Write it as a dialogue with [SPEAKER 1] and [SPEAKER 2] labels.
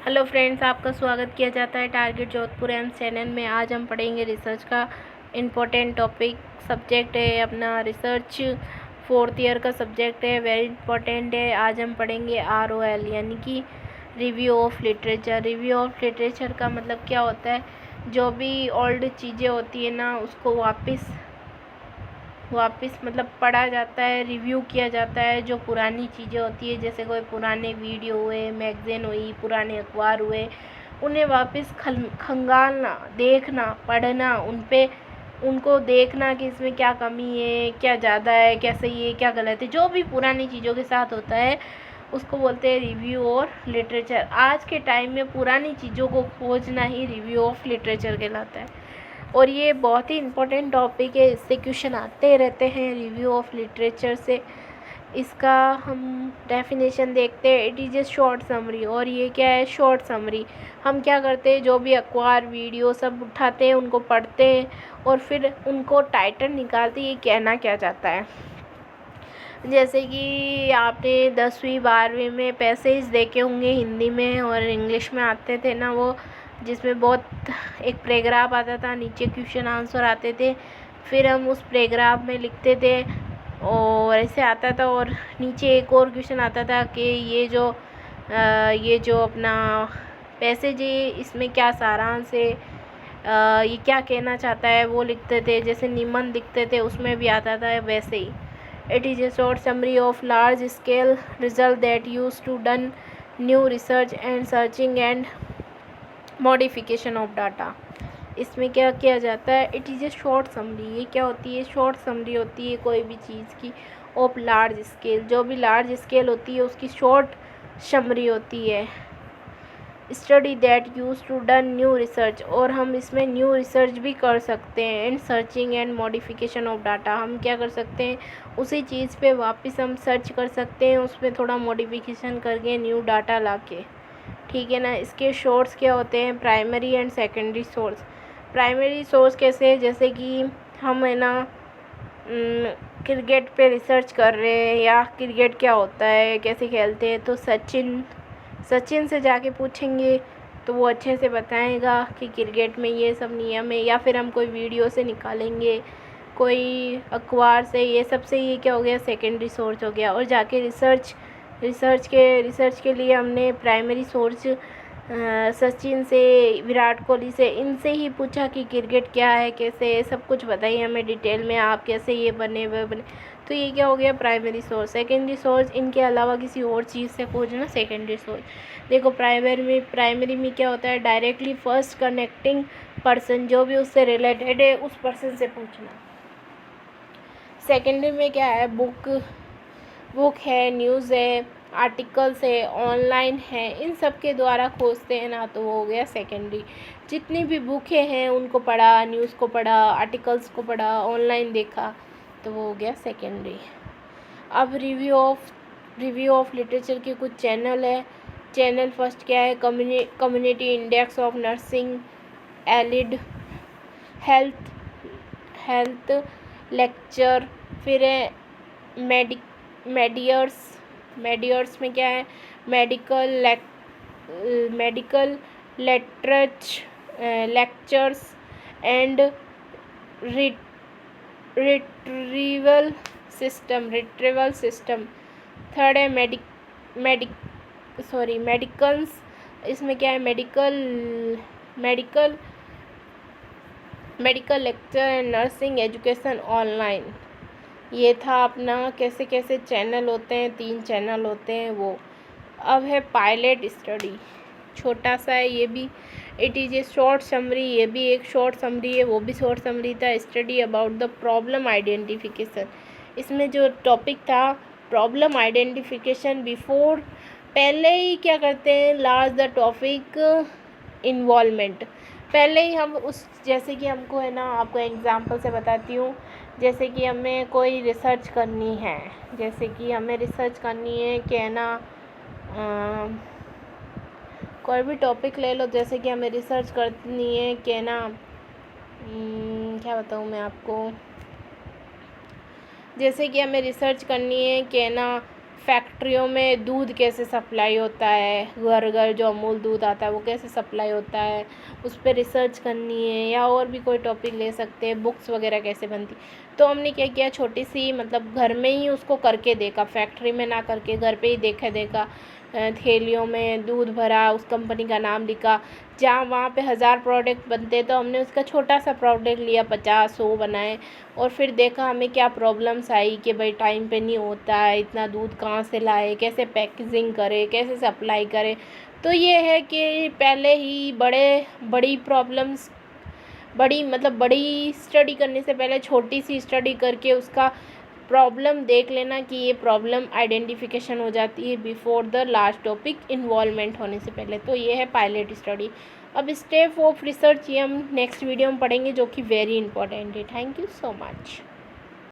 [SPEAKER 1] Hello friends, आपका स्वागत किया जाता है टारगेट जोधपुर एम्स चैनल में। आज हम पढ़ेंगे रिसर्च का इम्पोर्टेंट टॉपिक। सब्जेक्ट है अपना रिसर्च, 4th ईयर का सब्जेक्ट है, वेरी इंपॉर्टेंट है। आज हम पढ़ेंगे ROL यानी कि review of literature. Review of literature का मतलब क्या होता है? जो भी ओल्ड चीज़ें होती है ना, उसको वापस मतलब पढ़ा जाता है, रिव्यू किया जाता है। जो पुरानी चीज़ें होती है, जैसे कोई पुराने वीडियो हुए, मैगज़ीन हुई, पुराने अखबार हुए, उन्हें वापस खंगालना, देखना, पढ़ना, उनको देखना कि इसमें क्या कमी है, क्या ज़्यादा है, क्या सही है, क्या गलत है। जो भी पुरानी चीज़ों के साथ होता है उसको बोलते हैं रिव्यू और लिटरेचर। आज के टाइम में पुरानी चीज़ों को खोजना ही रिव्यू ऑफ लिटरेचर कहलाता है। और ये बहुत ही इम्पोर्टेंट टॉपिक है, इससे क्वेश्चन आते रहते हैं रिव्यू ऑफ लिटरेचर से। इसका हम डेफिनेशन देखते हैं। It is a short summary. और ये क्या है? Short summary. हम क्या करते हैं, जो भी अखबार, वीडियो सब उठाते हैं, उनको पढ़ते हैं और फिर उनको टाइटल निकालते हैं, ये कहना क्या चाहता है। जैसे कि आपने 10वीं 12वीं में पैसेज देखे होंगे हिंदी में और इंग्लिश में आते थे ना, वो जिसमें बहुत एक पैराग्राफ आता था, नीचे क्वेश्चन आंसर आते थे, फिर हम उस पैराग्राफ में लिखते थे और ऐसे आता था। और नीचे एक और क्वेश्चन आता था कि ये जो अपना पैसेज है, इसमें क्या सारांश है, ये क्या कहना चाहता है, वो लिखते थे। जैसे निबंध लिखते थे, उसमें भी आता था वैसे ही। It is a short summary of large scale result that used to done new research and searching and modification of data। इसमें क्या किया जाता है? It is a short summary. ये क्या होती है? शॉर्ट समरी होती है कोई भी चीज़ की, ऑफ लार्ज स्केल। जो भी लार्ज स्केल होती है उसकी शॉर्ट समरी होती है। Study that use to done new research. और हम इसमें न्यू रिसर्च भी कर सकते हैं। And searching and modification of data. हम क्या कर सकते हैं? उसी चीज़ पे वापस हम सर्च कर सकते हैं, उसमें थोड़ा मॉडिफिकेशन करके न्यू डाटा लाके। ठीक है ना। इसके सोर्स क्या होते हैं? Primary and secondary source. Primary source कैसे? जैसे कि हम है ना क्रिकेट पे रिसर्च कर रहे हैं, या क्रिकेट क्या होता है, कैसे खेलते हैं, तो सचिन से जाके पूछेंगे तो वो अच्छे से बताएगा कि क्रिकेट में ये सब नियम है। या फिर हम कोई वीडियो से निकालेंगे, कोई अखबार से, ये सब से। ये क्या हो गया? सेकेंडरी सोर्स हो गया। और जाके रिसर्च के लिए हमने प्राइमरी सोर्स सचिन से, विराट कोहली से, इनसे ही पूछा कि क्रिकेट क्या है, कैसे है, सब कुछ बताइए हमें डिटेल में, आप कैसे ये बने वो बने। तो ये क्या हो गया? Primary source. सेकेंडरी सोर्स, इनके अलावा किसी और चीज़ से खोजना सेकेंडरी सोर्स। देखो, प्राइमरी में क्या होता है? डायरेक्टली फर्स्ट कनेक्टिंग पर्सन, जो भी उससे रिलेटेड है उस पर्सन से पूछना। सेकेंडरी में क्या है? बुक है, न्यूज़ है, आर्टिकल्स है, ऑनलाइन है, इन सब के द्वारा खोजते हैं ना, तो वो हो गया सेकेंडरी। जितनी भी बुकें हैं उनको पढ़ा, न्यूज़ को पढ़ा, आर्टिकल्स को पढ़ा, ऑनलाइन देखा, तो वो हो गया सेकेंडरी। अब रिव्यू ऑफ लिटरेचर के कुछ चैनल है। चैनल फर्स्ट क्या है? Community index of nursing, allied, health lecture. फिर है मेडियर्स में क्या है? Medical lectures and retrieval system. Third है मेडिकल्स। इसमें क्या है? Medical lecture and nursing education online. ये था अपना कैसे कैसे चैनल होते हैं, 3 चैनल होते हैं वो। अब है पायलट स्टडी, छोटा सा है ये भी। It is a short summary. ये भी एक शॉर्ट समरी है, वो भी शॉर्ट समरी था। Study about the problem identification. इसमें जो टॉपिक था प्रॉब्लम आइडेंटिफिकेशन, बिफोर, पहले ही क्या करते हैं? Last the topic involvement. पहले ही हम उस, जैसे कि हमको है ना, आपको एग्जांपल से बताती हूँ। जैसे कि हमें कोई रिसर्च करनी है, कि है ना, कोई भी टॉपिक ले लो। जैसे कि हमें रिसर्च करनी है कि है ना, क्या बताऊँ मैं आपको। जैसे कि हमें रिसर्च करनी है कि है ना, फैक्ट फैक्ट्रियों में दूध कैसे सप्लाई होता है, घर घर जो अमूल दूध आता है वो कैसे सप्लाई होता है, उस पर रिसर्च करनी है, या और भी कोई टॉपिक ले सकते हैं, बुक्स वगैरह कैसे बनती। तो हमने क्या किया, छोटी सी मतलब घर में ही उसको करके देखा, फैक्ट्री में ना करके घर पे ही देखा थैलियों में दूध भरा, उस कंपनी का नाम लिखा। जहाँ वहाँ पे 1000 प्रोडक्ट बनते तो हमने उसका छोटा सा प्रोडक्ट लिया, 50-100 बनाए, और फिर देखा हमें क्या प्रॉब्लम्स आई कि भाई टाइम पे नहीं होता है, इतना दूध कहाँ से लाए, कैसे पैकेजिंग करे, कैसे सप्लाई करे। तो ये है कि पहले ही बड़ी प्रॉब्लम्स, बड़ी स्टडी करने से पहले छोटी सी स्टडी करके उसका प्रॉब्लम देख लेना कि ये प्रॉब्लम आइडेंटिफिकेशन हो जाती है before the last topic involvement होने से पहले। तो ये है पायलट स्टडी। अब स्टेप ऑफ रिसर्च ये हम नेक्स्ट वीडियो में पढ़ेंगे, जो कि वेरी इंपॉर्टेंट है। Thank you so much.